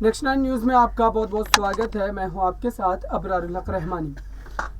Next 9 news में आपका बहुत बहुत स्वागत है। मैं हूं आपके साथ अबरारुल हक रहमानी।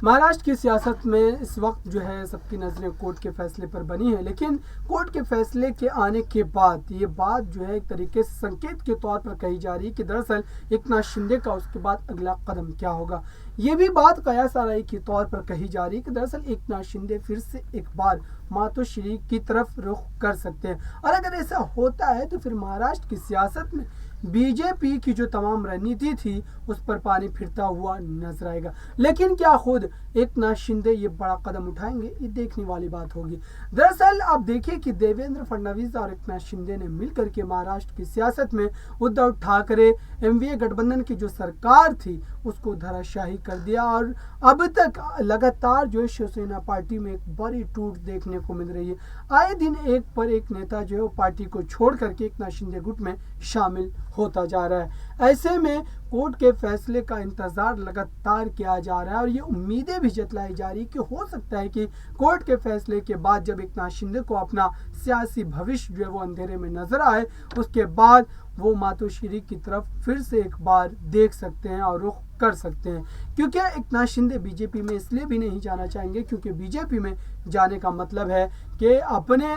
महाराष्ट्र की सियासत में इस वक्त जो है सबकी नज़रें कोर्ट के फैसले पर बनी है, लेकिन कोर्ट के फैसले के आने के बाद ये बात जो है एक तरीके से संकेत के तौर पर कही जा रही है कि दरअसल एकनाथ शिंदे का उसके बाद अगला कदम क्या होगा। ये भी बात कयास आराई के तौर पर कही जा रही है कि दरअसल एकनाथ शिंदे फिर से एक बार मातोश्री की तरफ रुख कर सकते हैं, और अगर ऐसा होता है तो फिर महाराष्ट्र की सियासत में बीजेपी की जो तमाम रणनीति थी उस पर पानी फिरता हुआ नजर आएगा। लेकिन क्या खुद एकनाथ शिंदे ये बड़ा कदम उठाएंगे, ये देखने वाली बात होगी। दरअसल आप देखिए कि देवेंद्र फडणवीस और एकनाथ शिंदे ने मिलकर के महाराष्ट्र की सियासत में उद्धव ठाकरे एमवीए गठबंधन की जो सरकार थी उसको धराशाही कर दिया, और अब तक लगातार जो शिवसेना पार्टी में एक बड़ी टूट देखने को मिल रही है। आए दिन एक पर एक नेता जो है वो पार्टी को छोड़ करके एकनाथ शिंदे गुट में शामिल होता जा रहा है। ऐसे में कोर्ट के फैसले का इंतजार लगातार किया जा रहा है, और ये उम्मीदें भी जतलाई जा रही कि हो सकता है कि कोर्ट के फैसले के बाद जब एकनाथ शिंदे को अपना सियासी भविष्य जो है वो अंधेरे में नजर आए, उसके बाद वो मातोश्री की तरफ फिर से एक बार देख सकते हैं और रुख कर सकते हैं। क्योंकि एकनाथ शिंदे बीजेपी में इसलिए भी नहीं जाना चाहेंगे क्योंकि बीजेपी में जाने का मतलब है कि अपने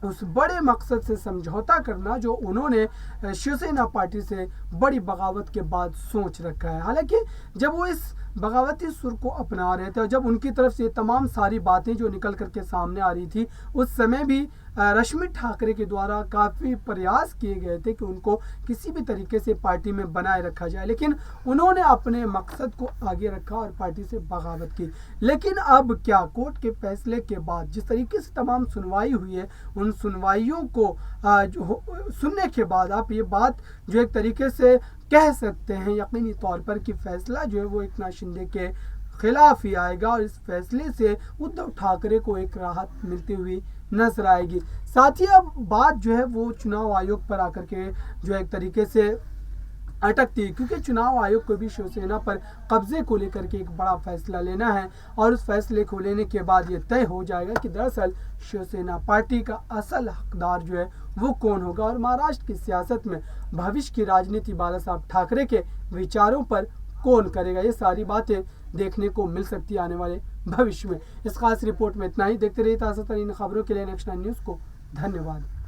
उस बड़े मकसद से समझौता करना जो उन्होंने शिवसेना पार्टी से बड़ी बगावत के बाद सोच रखा है। हालांकि जब वो इस बगावती सुर को अपना रहे थे और जब उनकी तरफ से तमाम सारी बातें जो निकल करके सामने आ रही थी, उस समय भी रश्मि ठाकरे के द्वारा काफ़ी प्रयास किए गए थे कि उनको किसी भी तरीके से पार्टी में बनाए रखा जाए, लेकिन उन्होंने अपने मकसद को आगे रखा और पार्टी से बगावत की। लेकिन अब क्या, कोर्ट के फैसले के बाद जिस तरीके से तमाम सुनवाई हुई है, उन सुनवाइयों को सुनने के बाद आप ये बात जो एक तरीके से कह सकते हैं यकीनी तौर पर कि फैसला जो है वो एकनाथ शिंदे के खिलाफ ही आएगा, और इस फैसले से उद्धव ठाकरे को एक राहत मिलती हुई नजर आएगी। साथ ही अब बात जो है वो चुनाव आयोग पर आकर के जो एक तरीके से अटकती है, क्योंकि चुनाव आयोग को भी शिवसेना पर कब्जे को लेकर के एक बड़ा फैसला लेना है, और उस फैसले को लेने के बाद ये तय हो जाएगा कि दरअसल शिवसेना पार्टी का असल हकदार जो है वो कौन होगा, और महाराष्ट्र की सियासत में भविष्य की राजनीति बाला साहब ठाकरे के विचारों पर कौन करेगा। ये सारी बातें देखने को मिल सकती है आने वाले भविष्य में। इस खास रिपोर्ट में इतना ही। देखते रहिए ताज़ा तरीन खबरों के लिए नेक्स्ट 9 न्यूज़ को। धन्यवाद।